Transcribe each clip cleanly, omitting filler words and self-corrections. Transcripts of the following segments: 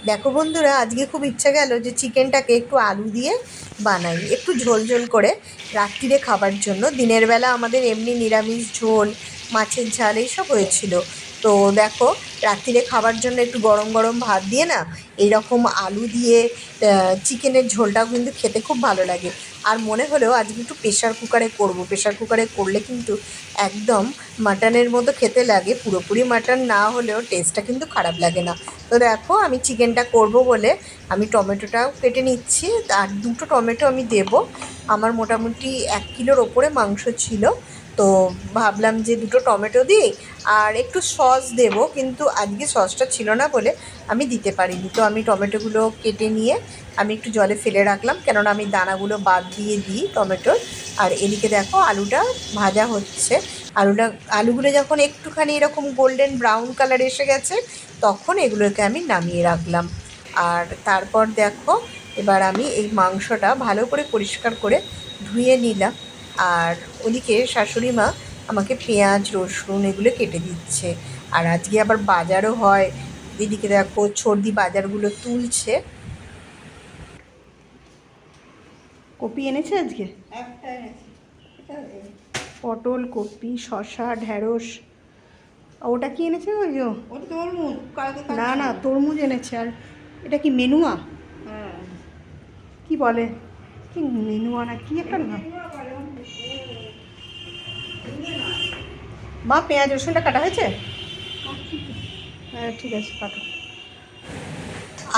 দেখো বন্ধুরা, আজকে খুব ইচ্ছা গেল যে চিকেনটাকে একটু আলু দিয়ে বানাই, একটু ঝোল ঝোল করে রাত্রিরে খাবার জন্য। দিনের বেলা আমাদের এমনি নিরামিষ ঝোল, মাছের ঝাল এইসব হয়েছিল। তো দেখো, রাত্রিরে খাবার জন্য একটু গরম গরম ভাত দিয়ে না এইরকম আলু দিয়ে চিকেনের ঝোলটাও কিন্তু খেতে খুব ভালো লাগে। আর মনে হলেও আজকে একটু প্রেশার কুকারে করব। প্রেশার কুকারে করলে কিন্তু একদম মাটনের মতো খেতে লাগে, পুরোপুরি মাটন না হলেও টেস্টটা কিন্তু খারাপ লাগে না। তো দেখো, আমি চিকেনটা করব বলে আমি টমেটোটাও কেটে নিচ্ছি। আর দুটো টমেটো আমি দেব। আমার মোটামুটি 1 কিলোর ওপরে মাংস ছিল, তো ভাবলাম যে দুটো টমেটো দিই আর একটু সস দেব, কিন্তু আজকে সসটা ছিল না বলে আমি দিতে পারিনি। তো আমি টমেটোগুলো কেটে নিয়ে আমি একটু জলে ফেলে রাখলাম, কেননা আমি দানাগুলো বাদ দিয়ে দিই টমেটোর। আর এদিকে দেখো, আলুটা ভাজা হচ্ছে। আলুগুলো যখন একটুখানি এরকম গোল্ডেন ব্রাউন কালার এসে গেছে, তখন এগুলোকে আমি নামিয়ে রাখলাম। আর তারপর দেখো, এবার আমি এই মাংসটা ভালো করে পরিষ্কার করে ধুয়ে নিলাম। আর ওদিকে শাশুড়ি মা আমাকে পেঁয়াজ রসুন এগুলো কেটে দিচ্ছে। আর আজকে আবার বাজারও হয়। এদিকে দেখো, ছর্দি বাজারগুলো তুলছে। কপি এনেছে আজকে, পটল, কপি, শসা, ঢ্যাঁড়স। ওটা কি এনেছে? ওই যে না না, তরমুজ এনেছে। আর এটা কি মেনুয়া? কি বলে, কি মেনুয়া না কি একটা না। মা, পেঁয়াজ রসুনটা কাটা হয়েছে? হ্যাঁ ঠিক আছে, কাটো।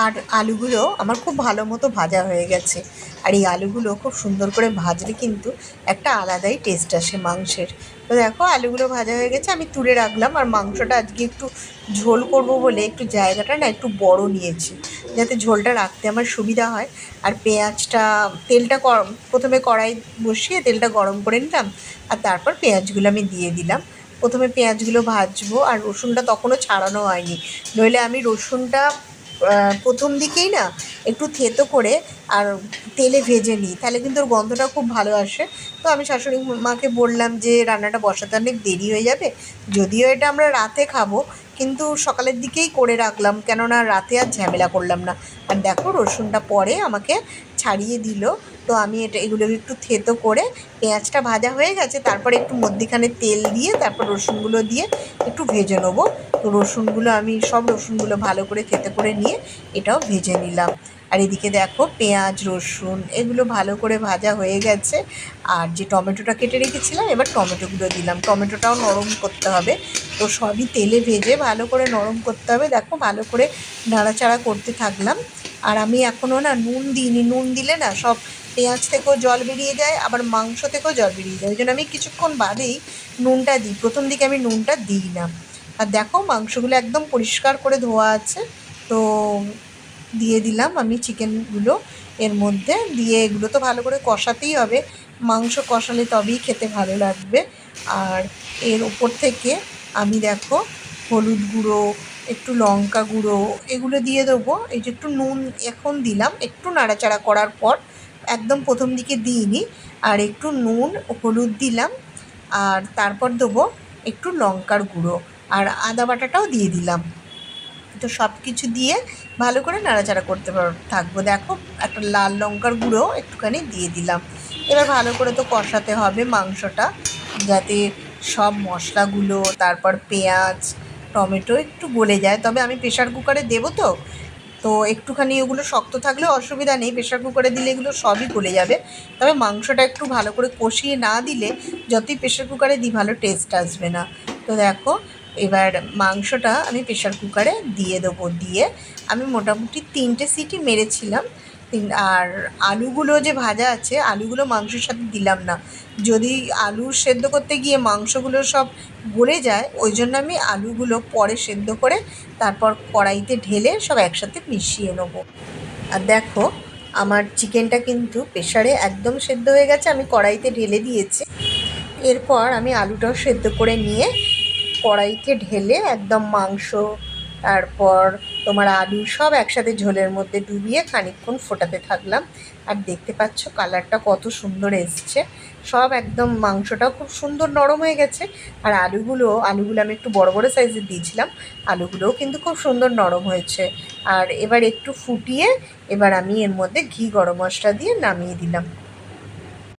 আর আলুগুলো আমার খুব ভালো মতো ভাজা হয়ে গেছে। আর এই আলুগুলো খুব সুন্দর করে ভাজলে কিন্তু একটা আলাদাই টেস্ট আসে মাংসের। তো দেখো, আলুগুলো ভাজা হয়ে গেছে, আমি তুলে রাখলাম। আর মাংসটা আজকে একটু ঝোল করব বলে একটু জায়গাটা না একটু বড় নিয়েছি, যাতে ঝোলটা রাখতে আমার সুবিধা হয়। আর পেঁয়াজটা, তেলটা প্রথমে কড়াই বসিয়ে তেলটা গরম করে নিলাম। আর তারপর পেঁয়াজগুলো আমি দিয়ে দিলাম। প্রথমে পেঁয়াজগুলো ভাজবো, আর রসুনটা তখনও ছাড়ানো হয়নি। নইলে আমি রসুনটা প্রথম দিকেই না একটু থেতো করে আর তেলে ভেজে নিই, তাহলে কিন্তু ওর গন্ধটা খুব ভালো আসে। তো আমি শাশুড়ি মাকে বললাম যে রান্নাটা বসাতে অনেক দেরি হয়ে যাবে, যদিও এটা আমরা রাতে খাবো, কিন্তু সকালের দিকেই করে রাখলাম, কেননা রাতে আর ঝামেলা করলাম না। আর দেখো, রসুনটা পরে আমাকে ছাড়িয়ে দিল। তো আমি এগুলোকে একটু থেতো করে, পেঁয়াজটা ভাজা হয়ে গেছে, তারপরে একটু মধ্যিখানে তেল দিয়ে তারপর রসুনগুলো দিয়ে একটু ভেজে নেবো। তো সব রসুনগুলো ভালো করে থেতো করে নিয়ে এটাও ভেজে নিলাম। আর এদিকে দেখো, পেঁয়াজ রসুন এগুলো ভালো করে ভাজা হয়ে গেছে। আর যে টমেটোটা কেটে রেখেছিলাম, এবার টমেটোগুলো দিলাম। টমেটোটাও নরম করতে হবে, তো সবই তেলে ভেজে ভালো করে নরম করতে হবে। দেখো, ভালো করে নাড়াচাড়া করতে থাকলাম। আর আমি এখনও না নুন দিইনি। নুন দিলে না সব পেঁয়াজ থেকেও জল বেরিয়ে যায়, আবার মাংস থেকেও জল বেরিয়ে যায়। ওই জন্য আমি কিছুক্ষণ বাদেই নুনটা দিই, প্রথম দিকে আমি নুনটা দিই না। আর দেখো, মাংসগুলো একদম পরিষ্কার করে ধোয়া আছে। তো দিয়ে দিলাম আমি চিকেনগুলো এর মধ্যে দিয়ে, এগুলো তো ভালো করে কষাতেই হবে। মাংস কষালে তবেই খেতে ভালো লাগবে। আর এর ওপর থেকে আমি দেখো, হলুদ গুঁড়ো, একটু লঙ্কা গুঁড়ো এগুলো দিয়ে দেবো। এই যে একটু নুন এখন দিলাম, একটু নাড়াচাড়া করার পর, একদম প্রথম দিকে দিইনি। আর একটু নুন হলুদ দিলাম। আর তারপর দেবো একটু লঙ্কার গুঁড়ো, আর আদা বাটাটাও দিয়ে দিলাম। তো সব কিছু দিয়ে ভালো করে নাড়াচাড়া করতে থাকবো। দেখো, একটা লাল লঙ্কার গুঁড়ো একটুখানি দিয়ে দিলাম। এবার ভালো করে তো কষাতে হবে মাংসটা, যাতে সব মশলাগুলো, তারপর পেঁয়াজ টমেটো একটু গলে যায়। তবে আমি প্রেশার কুকারে দেবো, তো তো একটুখানি ওগুলো শক্ত থাকলেও অসুবিধা নেই, প্রেশার কুকারে দিলে এগুলো সবই গলে যাবে। তবে মাংসটা একটু ভালো করে কষিয়ে না দিলে, যতই প্রেশার কুকারে দিই ভালো টেস্ট আসবে না। তো দেখো, এবার মাংসটা আমি প্রেশার কুকারে দিয়ে দেবো। দিয়ে আমি মোটামুটি 3টে সিটি মেরেছিলাম। আর আলুগুলো যে ভাজা আছে, আলুগুলো মাংসের সাথে দিলাম না। যদি আলু সেদ্ধ করতে গিয়ে মাংসগুলো সব গলে যায়, ওই জন্য আমি আলুগুলো পরে সেদ্ধ করে তারপর কড়াইতে ঢেলে সব একসাথে মিশিয়ে নেবো। আর দেখো, আমার চিকেনটা কিন্তু প্রেশারে একদম সেদ্ধ হয়ে গেছে, আমি কড়াইতে ঢেলে দিয়েছি। এরপর আমি আলুটাও সেদ্ধ করে নিয়ে কড়াইতে ঢেলে একদম মাংস, তারপর তোমার আলু সব একসাথে ঝোলের মধ্যে ডুবিয়ে খানিকক্ষণ ফোটাতে থাকলাম। আর দেখতে পাচ্ছ কালারটা কত সুন্দর এসছে। সব একদম মাংসটাও খুব সুন্দর নরম হয়ে গেছে। আর আলুগুলো আমি একটু বড় বড় সাইজের দিয়েছিলাম, আলুগুলোও কিন্তু খুব সুন্দর নরম হয়েছে। আর এবার একটু ফুটিয়ে এবার আমি এর মধ্যে ঘি গরম মশলা দিয়ে নামিয়ে দিলাম।